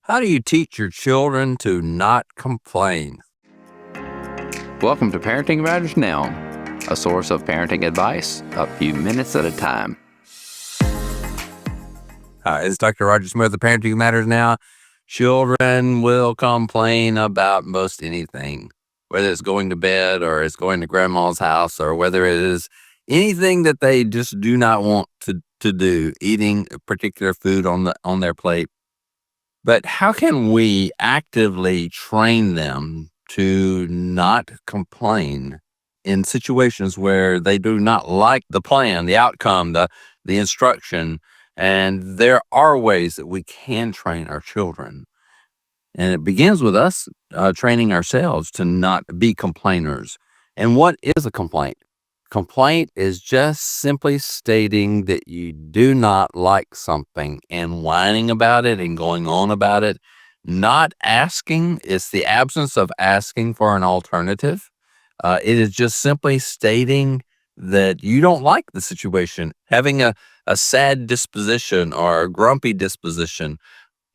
How do you teach your children to not complain? Welcome to Parenting Matters Now, a source of parenting advice a few minutes at a time. Hi, it's Dr. Roger Smith of Parenting Matters Now. Children will complain about most anything, whether it's going to bed or it's going to grandma's house or whether it is anything that they just do not want to do, eating a particular food on their plate. But how can we actively train them to not complain in situations where they do not like the plan, the outcome, the instruction? And there are ways that we can train our children. And it begins with us training ourselves to not be complainers. And what is a complaint? Complaint is just simply stating that you do not like something and whining about it and going on about it. Not asking is the absence of asking for an alternative. It is just simply stating that you don't like the situation, having a sad disposition or a grumpy disposition.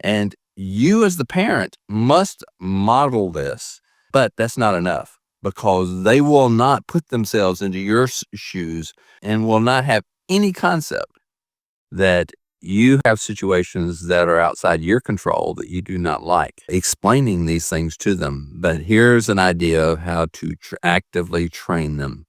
And you, as the parent, must model this. But that's not enough because they will not put themselves into your shoes and will not have any concept that you have situations that are outside your control that you do not like. Explaining these things to them. But here's an idea of how to actively train them.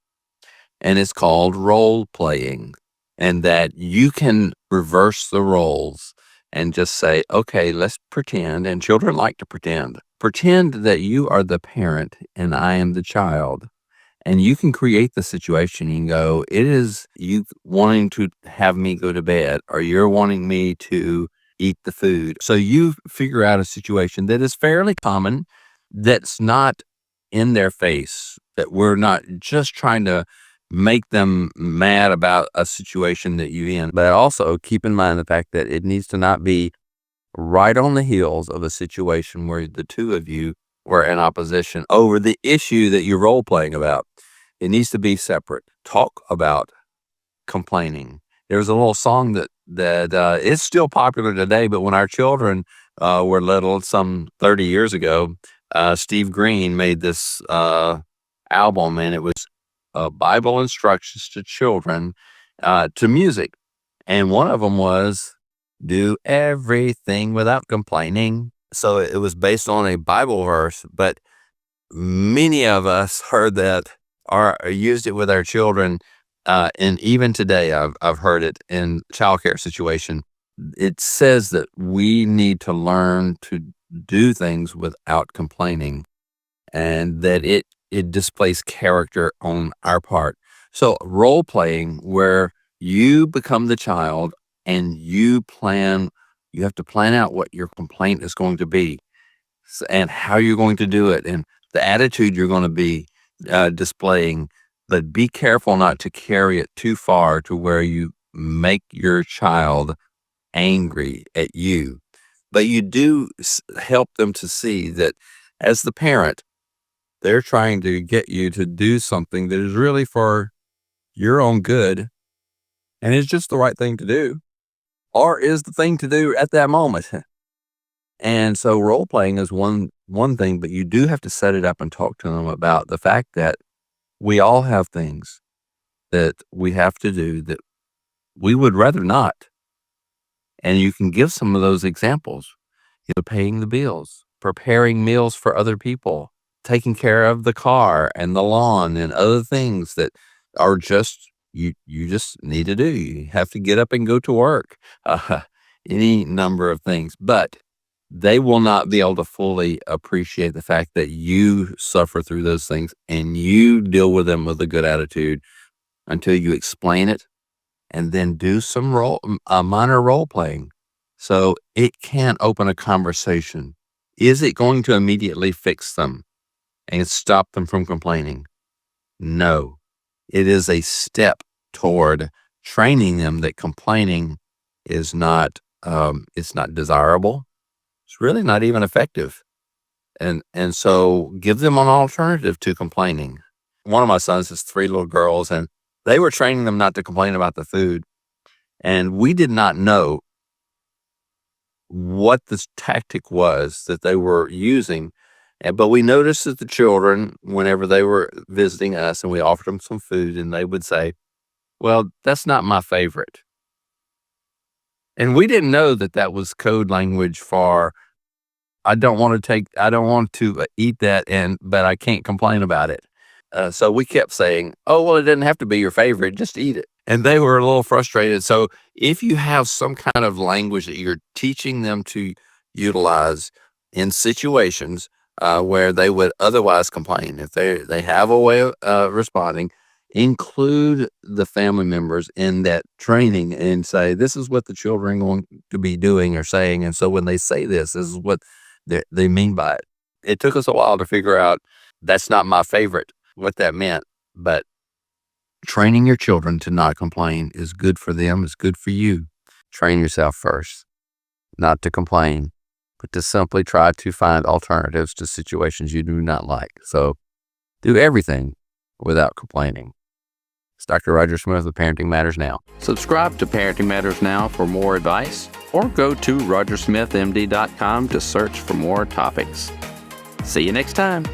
And it's called role playing. And that you can reverse the roles and just say, okay, let's pretend. And children like to pretend. Pretend that you are the parent and I am the child. And you can create the situation and go, it is you wanting to have me go to bed, or you're wanting me to eat the food. So you figure out a situation that is fairly common, that's not in their face, that we're not just trying to make them mad about a situation that you're in. But also keep in mind the fact that it needs to not be right on the heels of a situation where the two of you were in opposition over the issue that you're role playing about. It needs to be separate. Talk about complaining. There's a little song that is still popular today, but when our children were little, some 30 years ago, Steve Green made this album, and it was Bible instructions to children to music. And one of them was do everything without complaining. So it was based on a Bible verse, but many of us heard that or used it with our children. And even today, I've heard it in childcare situation. It says that we need to learn to do things without complaining, and that it displays character on our part. So role playing, where you become the child and you have to plan out what your complaint is going to be and how you're going to do it and the attitude you're going to be displaying. But be careful not to carry it too far to where you make your child angry at you. But you do help them to see that as the parent, they're trying to get you to do something that is really for your own good and is just the right thing to do, or is the thing to do at that moment. And so role playing is one thing, but you do have to set it up and talk to them about the fact that we all have things that we have to do that we would rather not. And you can give some of those examples, paying the bills, preparing meals for other people, taking care of the car and the lawn and other things that are just you just need to do. You have to get up and go to work, any number of things, but they will not be able to fully appreciate the fact that you suffer through those things and you deal with them with a good attitude until you explain it and then do some minor role playing. So it can open a conversation. Is it going to immediately fix them and stop them from complaining? No, it is a step toward training them that complaining is not, it's not desirable. It's really not even effective. And so give them an alternative to complaining. One of my sons has 3 little girls, and they were training them not to complain about the food. And we did not know what this tactic was that they were using. But we noticed that the children, whenever they were visiting us and we offered them some food, and they would say, well, that's not my favorite. And we didn't know that that was code language for, I don't want to eat that, but I can't complain about it. So we kept saying, oh, well, it doesn't have to be your favorite, just eat it. And they were a little frustrated. So if you have some kind of language that you're teaching them to utilize in situations where they would otherwise complain, if they have a way of responding, include the family members in that training and say, this is what the children are going to be doing or saying. And so when they say this is what they mean by it. It took us a while to figure out that's not my favorite, what that meant. But training your children to not complain is good for them. It's good for you. Train yourself first, not to complain, but to simply try to find alternatives to situations you do not like. So do everything without complaining. It's Dr. Roger Smith with Parenting Matters Now. Subscribe to Parenting Matters Now for more advice, or go to rogersmithmd.com to search for more topics. See you next time.